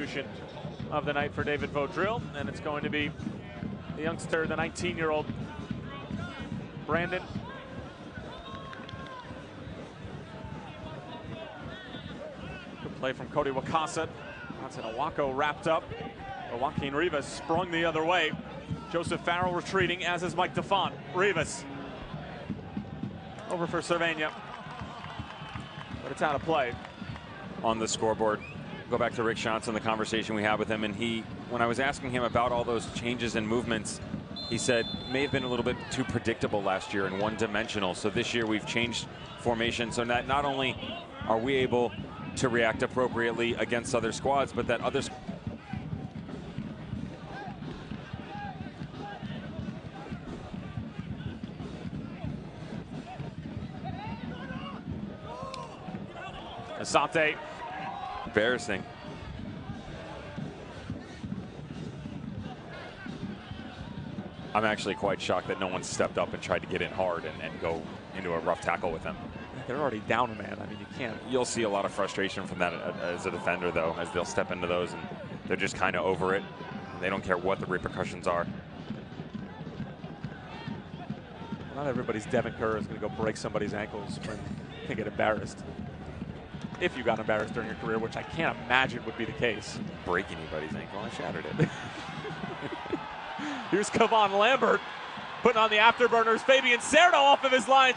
substitution of the night for David Vaudreuil, and it's going to be the youngster, the 19-year-old Brandon. Good play from Cody Wakasa. That's an Awako wrapped up. Joaquin Rivas sprung the other way. Joseph Farrell retreating, as is Mike Defont. Rivas over for Servania, but it's out of play. On the scoreboard, go back to Rick Johnson, the conversation we had with him, and when I was asking him about all those changes and movements, he said may have been a little bit too predictable last year and one-dimensional. So this year we've changed formation so that not only are we able to react appropriately against other squads, but that others. Asante. Embarrassing. I'm actually quite shocked that no one stepped up and tried to get in hard and go into a rough tackle with him. They're already down a man. I mean, you can't. You'll see a lot of frustration from that as a defender, though, as they'll step into those and they're just kind of over it. They don't care what the repercussions are. Not everybody's Devin Kerr is going to go break somebody's ankles when they get embarrassed. If you got embarrassed during your career, which I can't imagine would be the case. Break anybody's ankle, I shattered it. Here's Kevon Lambert putting on the afterburners. Fabian Cerdo off of his lines.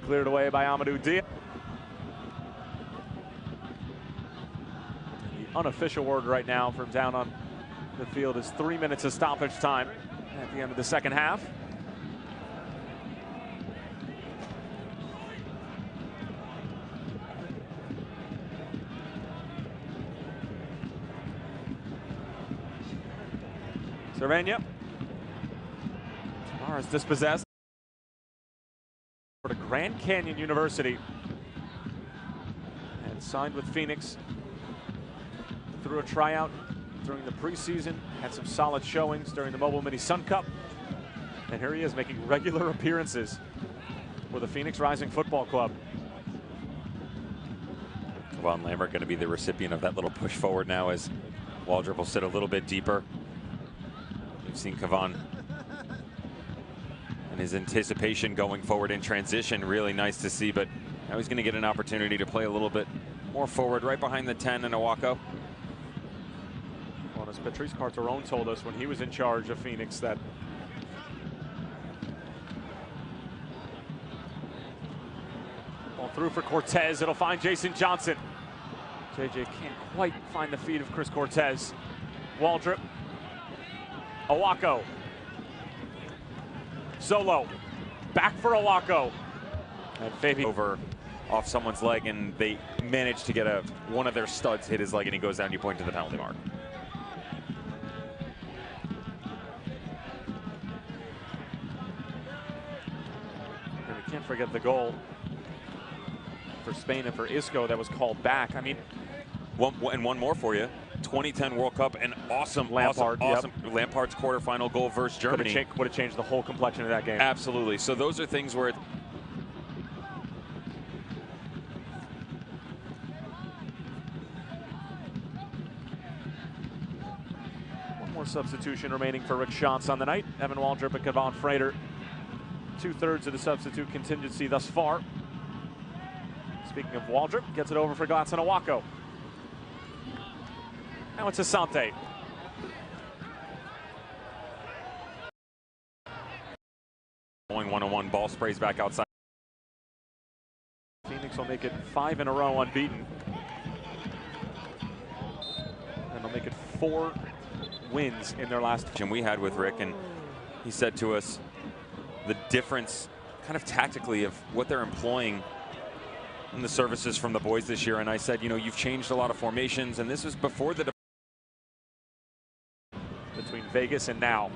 Cleared away by Amadou Diaz. The unofficial word right now from down on the field is 3 minutes of stoppage time at the end of the second half. Servania. Tavares dispossessed. To Grand Canyon University and signed with Phoenix through a tryout during the preseason, had some solid showings during the Mobile Mini Sun Cup, and here he is making regular appearances for the Phoenix Rising Football Club. Kevon Lambert going to be the recipient of that little push forward now as Waldrop will sit a little bit deeper. We've seen Kevon and his anticipation going forward in transition, really nice to see, but now he's going to get an opportunity to play a little bit more forward, right behind the 10 and Awako. Well, as Patrice Carteron told us when he was in charge of Phoenix, that ball through for Cortez, it'll find Jason Johnson. JJ can't quite find the feet of Chris Cortez. Waldrop, Awako. Solo, back for Awako. And Fabian over off someone's leg, and they managed to get one of their studs hit his leg, and he goes down. You point to the penalty mark. And we can't forget the goal for Spain and for Isco that was called back. I mean, one more for you. 2010 World Cup, an awesome Lampard's quarterfinal goal versus Germany. Would have changed the whole complexion of that game. Absolutely. So those are things where one more substitution remaining for Rick Shantz on the night. Evan Waldrop and Kevon Frater. 2/3 of the substitute contingency thus far. Speaking of Waldrop, gets it over for Gladson Awako. Now it's Asante. Going one-on-one, ball sprays back outside. Phoenix will make it 5 in a row unbeaten. And they'll make it 4 wins in their last. And we had with Rick, and he said to us the difference kind of tactically of what they're employing in the services from the boys this year. And I said, you know, you've changed a lot of formations, and this was before the between Vegas and now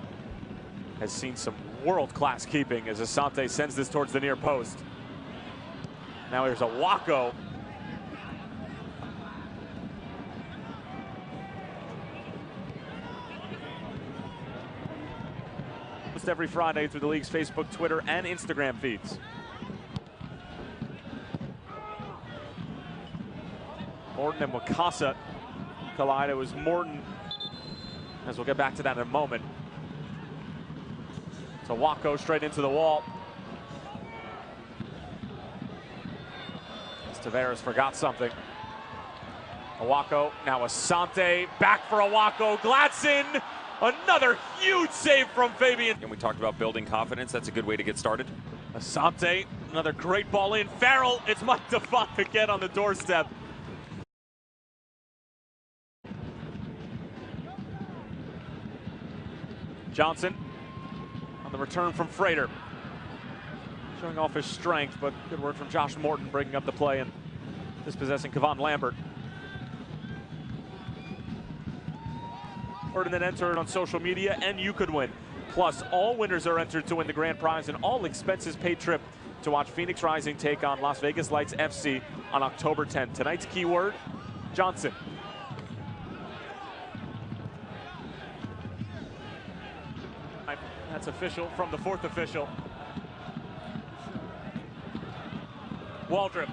has seen some world-class keeping as Asante sends this towards the near post. Now here's a Wacko. Every Friday through the league's Facebook, Twitter, and Instagram feeds. Morton and Wakasa collide. It was Morton, as we'll get back to that in a moment. So Wacko straight into the wall. Tavares forgot something. Wacko, now Asante, back for Wacko. Gladson, another huge save from Fabian. And we talked about building confidence. That's a good way to get started. Asante, another great ball in. Farrell, it's Mike DeFont again on the doorstep. Johnson on the return from Frater. Showing off his strength, but good work from Josh Morton breaking up the play and dispossessing Kevon Lambert. And then enter it on social media, and you could win. Plus, all winners are entered to win the grand prize and all expenses paid trip to watch Phoenix Rising take on Las Vegas Lights FC on October 10th. Tonight's keyword, Johnson. That's official from the fourth official. Waldrop.